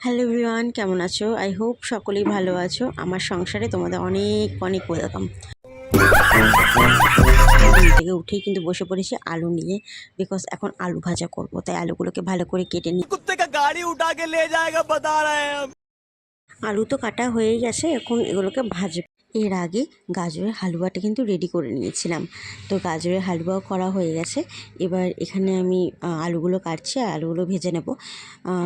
Hello everyone, কেমন আছো? I hope সকলেই ভালো আছো। আমার সংসারে তোমাদের অনেক অনেক ওয়েলকাম। ঘুম থেকে উঠেই কিন্তু বসে পড়েছি আলু নিয়ে, বিকজ এখন আলু ভাজা করব। তাই আলুগুলোকে ভালো করে কেটে নিই। कुत्ते का गाड़ी उठा के ले जाएगा बता रहे हैं हम। আলু তো কাটা হয়ে গেছে, এখন এগুলোকে ভাজব। এর আগে গাজরের হালুয়াটা কিন্তু রেডি করে নিয়েছিলাম, তো গাজরের হালুয়াও করা হয়ে গেছে। এবার এখানে আমি আলুগুলো কাটছি আর আলুগুলো ভেজে নেব,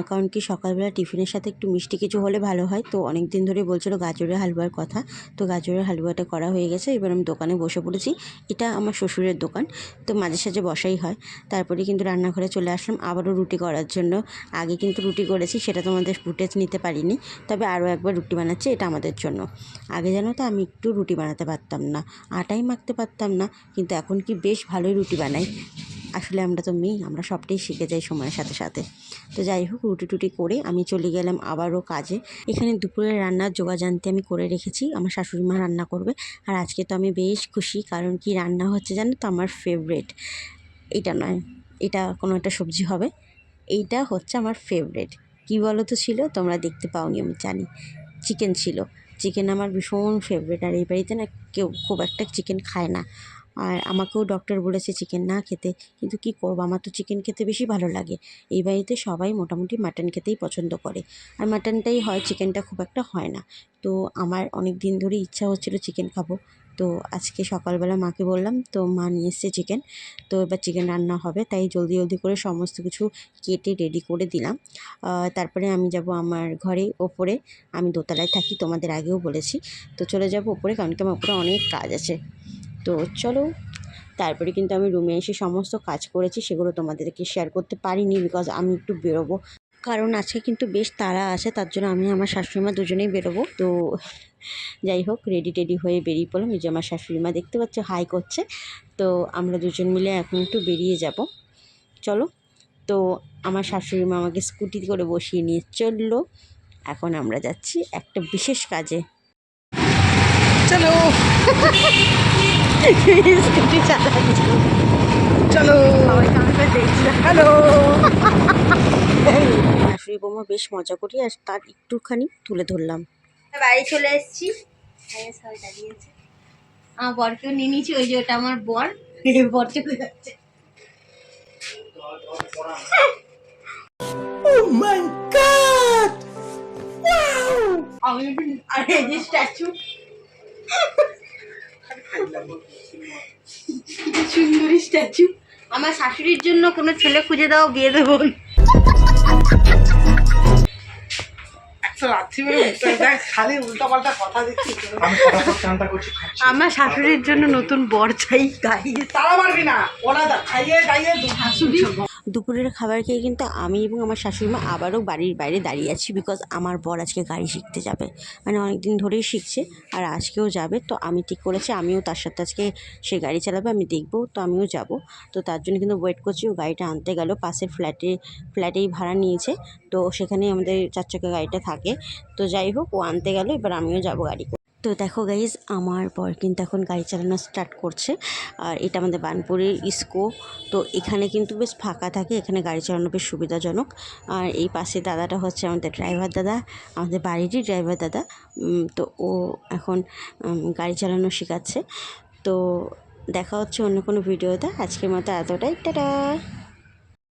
কারণ কি সকালবেলা টিফিনের সাথে একটু মিষ্টি কিছু হলে ভালো হয়। তো অনেক দিন ধরে বলছিলো গাজরের হালুয়ার কথা, তো গাজরের হালুয়াটা করা হয়ে গেছে। এবার আমি দোকানে বসে পড়েছি। এটা আমার শ্বশুরের দোকান, তো মাঝে সাঝে বসাই হয়। তারপরে কিন্তু রান্নাঘরে চলে আসলাম আবারও রুটি করার জন্য। আগে কিন্তু রুটি করেছি, সেটা তোমাদের ফুটেজ নিতে পারিনি, তবে আরও একবার রুটি বানাচ্ছি, এটা আমাদের জন্য। আগে জানো তো আমি একটু রুটি বানাতে পারতাম না, আটাই মাখতে পারতাম না, কিন্তু এখন কি বেশ ভালোই রুটি বানাই। আসলে আমরা তো মেয়ে, আমরা সবটাই শিখে যাই সময়ের সাথে সাথে। তো যাই হোক, রুটি টুটি করে আমি চলে গেলাম আবারও কাজে। এখানে দুপুরের রান্নার জোগাড়জান্তি আমি করে রেখেছি, আমার শাশুড়ি মা রান্না করবে। আর আজকে তো আমি বেশ খুশি, কারণ কি রান্না হচ্ছে জানো তো আমার ফেভারেট। এটা নয়, এটা কোনো একটা সবজি হবে, এইটা হচ্ছে আমার ফেভারেট। কী বলো তো ছিল, তোমরা দেখতে পাওনি আমি জানি। চিকেন ছিল। চিকেন আমার ভীষণ ফেভারিট, আর এই বাড়িতে না কেউ খুব একটা চিকেন খায় না। আর আমাকেও ডক্টর বলেছে চিকেন না খেতে, কিন্তু কি করবো, আমার তো চিকেন খেতে বেশি ভালো লাগে। এই বাড়িতে সবাই মোটামুটি মাটন খেতেই পছন্দ করে, আর মাটনটাই হয়, চিকেনটা খুব একটা হয় না। তো আমার অনেক দিন ধরে ইচ্ছা হচ্ছিলো চিকেন খাবো। তো আজকে সকালবেলা মাকে বললাম, তো মা নিয়ে এসছে চিকেন। তো এবার চিকেন রান্না হবে, তাই জলদি জলদি করে সমস্ত কিছু কেটে রেডি করে দিলাম। তারপরে আমি যাব আমার ঘরে ওপরে। আমি দোতলায় থাকি, তোমাদের আগেও বলেছি। তো চলে যাব ওপরে, কারণ কি আমার ওপরে অনেক কাজ আছে। তো চলো, তারপরে কিন্তু আমি রুমে এসে সমস্ত কাজ করেছি, সেগুলো তোমাদেরকে শেয়ার করতে পারিনি, বিকজ আমি একটু বেরোবো। কারণ আজকে কিন্তু বেশ তাড়া আছে, তার জন্য আমি আমার শাশুড়িমা দুজনেই বেরোবো। তো যাই হোক, রেডি টেডি হয়ে বেরিয়ে পড়লাম। এই যে আমার শাশুড়িমা দেখতে পাচ্ছ হাই করছে। তো আমরা দুজন মিলে এখন একটু বেরিয়ে যাব, চলো। তো আমার শাশুড়ি মা আমাকে স্কুটি করে বসিয়ে নিয়ে চললো। এখন আমরা যাচ্ছি একটা বিশেষ কাজে। चलो স্কুটি চালাচ্ছি, चलो हेलो। শাশুড়ি বৌমা বেশ মজা করি, আর তার একটুখানি তুলে ধরলাম। বাড়ি চলে এসেছি, সবাই দাঁড়িয়েছে। আমার বরকেও নিয়ে নিয়েছি, ওই যে ওটা আমার বর। বর চলে যাচ্ছে। আর এই যে স্ট্যাচু, সুন্দরী স্ট্যাচু। আমার শাশুড়ির জন্য কোনো ছেলে খুঁজে দাও, বিয়ে দেবো। আমার শাশুড়ির জন্য নতুন বর চাই, গাড়ি তারা মারবি না, ওরা খাইয়ে গাইয়ে শাশুড়ি। দুপুরের খাবার খেয়ে কিন্তু আমি এবং আমার শাশুড়িমা আবারও বাড়ির বাইরে দাঁড়িয়ে আছি, বিকজ আমার বর আজকে গাড়ি শিখতে যাবে। মানে অনেক দিন ধরেই শিখছে, আর আজকেও যাবে। তো আমি ঠিক করেছি আমিও তার সাথে আজকে, সে গাড়ি চালাবে, আমি দেখবো, তো আমিও যাব। তো তার জন্য কিন্তু ওয়েট করছি। ও গাড়িটা আনতে গেল, পাশের ফ্ল্যাটেই ভাড়া নিয়েছে, তো সেখানেই আমাদের 4 চাকা গাড়িটা থাকে। তো যাই হোক, ও আনতে গেল, এবার আমিও যাব গাড়ি করে। তো দেখো গাইজ, আমার পর কিন্তু এখন গাড়ি চালানো স্টার্ট করছে। আর এটা আমাদের বানপুরের ইস্কো। তো এখানে কিন্তু বেশ ফাঁকা থাকে, এখানে গাড়ি চালানো বেশ সুবিধাজনক। আর এই পাশে দাদাটা হচ্ছে আমাদের ড্রাইভার দাদা, আমাদের বাড়িরই ড্রাইভার দাদা। তো ও এখন গাড়ি চালানো শেখাচ্ছে। তো দেখা হচ্ছে অন্য কোনো ভিডিওতে। আজকের মতো এতটাই, টাটা।